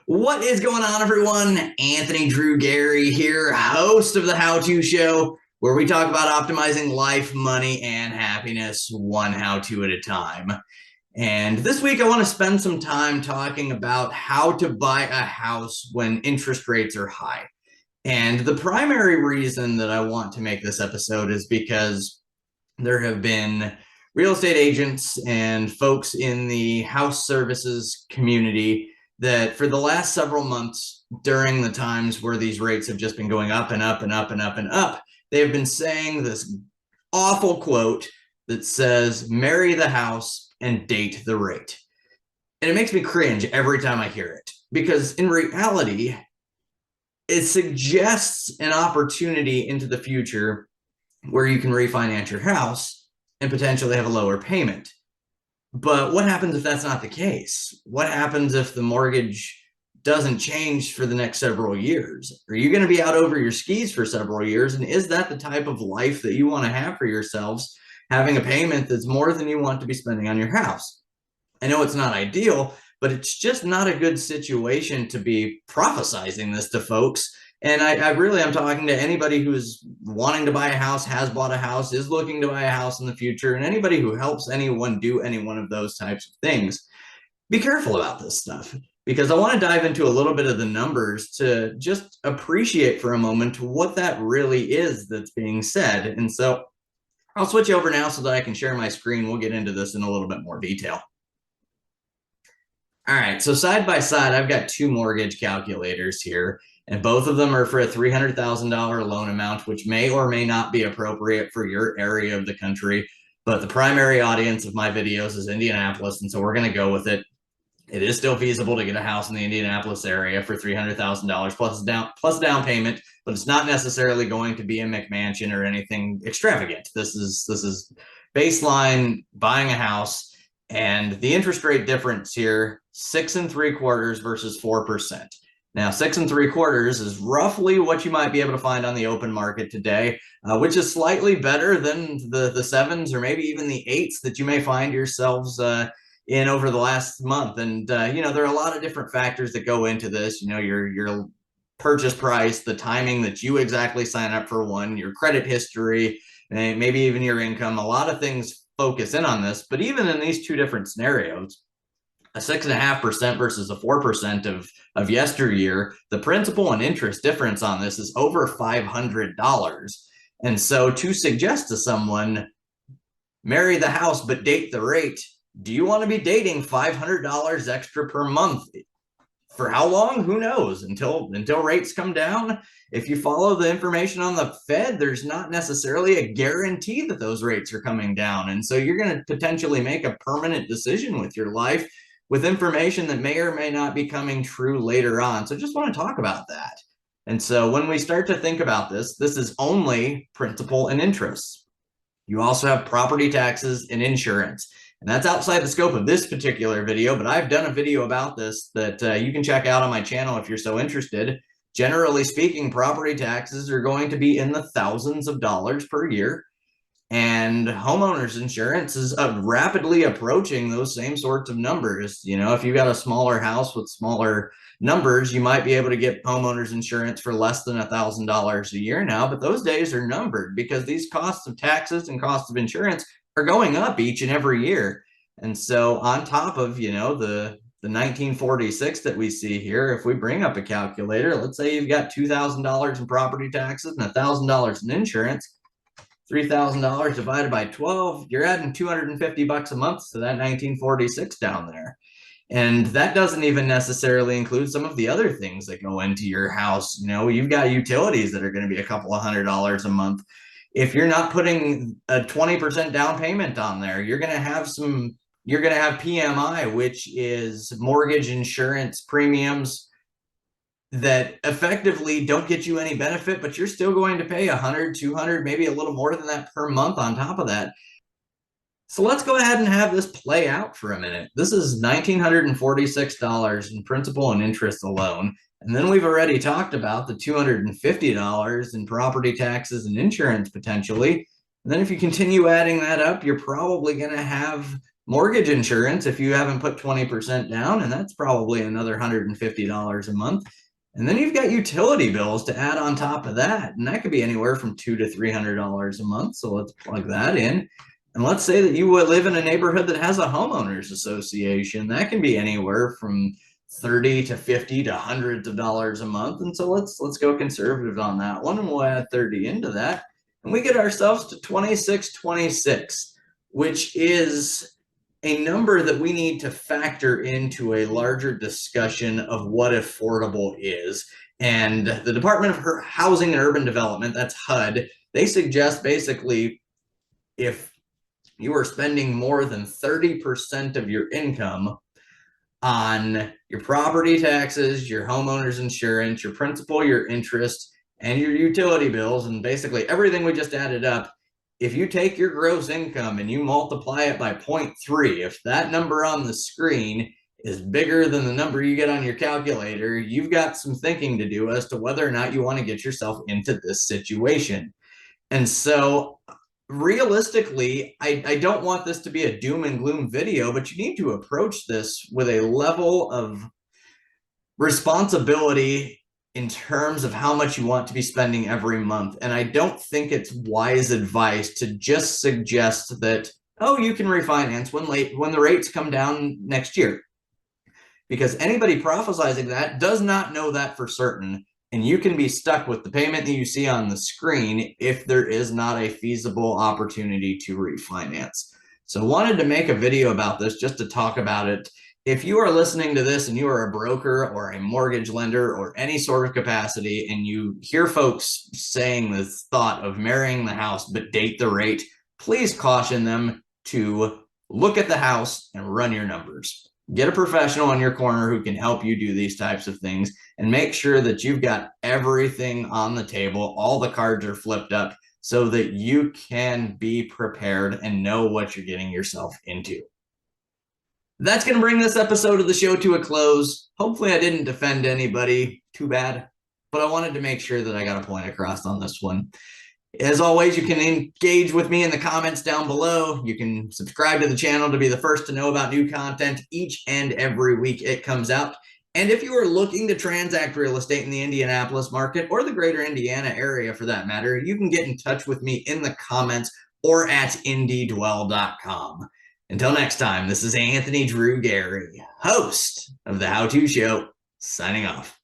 What is going on, everyone? Anthony Drew Gary here, host of the How To Show, where we talk about optimizing life, money, and happiness one how to at a time. And this week, I want to spend some time talking about how to buy a house when interest rates are high. And the primary reason that I want to make this episode is because there have been real estate agents and folks in the house services community that for the last several months during the times where these rates have just been going up and up and up and up and up, they have been saying this awful quote that says, marry the house and date the rate. And it makes me cringe every time I hear it, because in reality, it suggests an opportunity into the future where you can refinance your house and potentially have a lower payment. But what happens if that's not the case? What happens if the mortgage doesn't change for the next several years? Are you going to be out over your skis for several years? And is that the type of life that you want to have for yourselves, having a payment that's more than you want to be spending on your house? I know it's not ideal, but it's just not a good situation to be prophesizing this to folks. And I really am talking to anybody who's wanting to buy a house, has bought a house, is looking to buy a house in the future, and anybody who helps anyone do any one of those types of things. Be careful about this stuff, because I want to dive into a little bit of the numbers to just appreciate for a moment what that really is that's being said. And so I'll switch over now so that I can share my screen. We'll get into this in a little bit more detail. All right, so side by side, I've got two mortgage calculators here, and both of them are for a $300,000 loan amount, which may or may not be appropriate for your area of the country. But the primary audience of my videos is Indianapolis, and so we're going to go with it. It is still feasible to get a house in the Indianapolis area for $300,000 plus a down payment, but it's not necessarily going to be a McMansion or anything extravagant. This is baseline buying a house. And the interest rate difference here, 6 3/4 versus 4%. Now, 6 3/4 is roughly what you might be able to find on the open market today, which is slightly better than the sevens or maybe even the eights that you may find yourselves in over the last month. And there are a lot of different factors that go into this. Your purchase price, the timing that you exactly sign up for one, your credit history, and maybe even your income. A lot of things focus in on this, but even in these two different scenarios, a 6.5% versus a 4% of yesteryear, the principal and interest difference on this is over $500. And so to suggest to someone, marry the house but date the rate, do you want to be dating $500 extra per month? For how long? Who knows? Until rates come down. If you follow the information on the Fed, there's not necessarily a guarantee that those rates are coming down. And so you're going to potentially make a permanent decision with your life with information that may or may not be coming true later on. So just want to talk about that. And so when we start to think about this, this is only principal and interest. You also have property taxes and insurance. And that's outside the scope of this particular video, but I've done a video about this that you can check out on my channel if you're so interested. Generally speaking, property taxes are going to be in the thousands of dollars per year, and homeowners insurance is rapidly approaching those same sorts of numbers. If you've got a smaller house with smaller numbers, you might be able to get homeowners insurance for less than $1,000 a year now, but those days are numbered because these costs of taxes and costs of insurance are going up each and every year. And so on top of, the 1946 that we see here, if we bring up a calculator, let's say you've got $2,000 in property taxes and $1,000 in insurance, $3,000 divided by 12, you're adding $250 a month to that 1946 down there. And that doesn't even necessarily include some of the other things that go into your house. You've got utilities that are going to be a couple of $100 a month. If you're not putting a 20% down payment on there, you're going to have PMI, which is mortgage insurance premiums that effectively don't get you any benefit, but you're still going to pay 100, 200, maybe a little more than that per month on top of that. So let's go ahead and have this play out for a minute. This is $1,946 in principal and interest alone. And then we've already talked about the $250 in property taxes and insurance potentially. And then if you continue adding that up, you're probably going to have mortgage insurance if you haven't put 20% down, and that's probably another $150 a month. And then you've got utility bills to add on top of that, and that could be anywhere from $200 to $300 a month. So let's plug that in. And let's say that you would live in a neighborhood that has a homeowners association. That can be anywhere from 30 to 50 to hundreds of dollars a month. And so let's go conservative on that one, and we'll add 30 into that, and we get ourselves to 2626, which is a number that we need to factor into a larger discussion of what affordable is. And the Department of Housing and Urban Development, that's HUD, they suggest basically if you are spending more than 30% of your income on your property taxes, your homeowner's insurance, your principal, your interest, and your utility bills, and basically everything we just added up, if you take your gross income and you multiply it by 0.3, if that number on the screen is bigger than the number you get on your calculator, you've got some thinking to do as to whether or not you want to get yourself into this situation. And so realistically, I don't want this to be a doom and gloom video, but you need to approach this with a level of responsibility in terms of how much you want to be spending every month. And I don't think it's wise advice to just suggest that, oh, you can refinance when the rates come down next year. Because anybody prophesizing that does not know that for certain. And you can be stuck with the payment that you see on the screen if there is not a feasible opportunity to refinance. So wanted to make a video about this just to talk about it. If you are listening to this and you are a broker or a mortgage lender or any sort of capacity, and you hear folks saying this thought of marrying the house but date the rate, please caution them to look at the house and run your numbers. Get a professional in your corner who can help you do these types of things, and make sure that you've got everything on the table, all the cards are flipped up, so that you can be prepared and know what you're getting yourself into. That's going to bring this episode of the show to a close. Hopefully I didn't offend anybody too bad, but I wanted to make sure that I got a point across on this one. As always, you can engage with me in the comments down below. You can subscribe to the channel to be the first to know about new content each and every week it comes out. And if you are looking to transact real estate in the Indianapolis market, or the greater Indiana area for that matter, you can get in touch with me in the comments or at indydwell.com. Until next time, this is Anthony Drew Gary, host of The How To Show, signing off.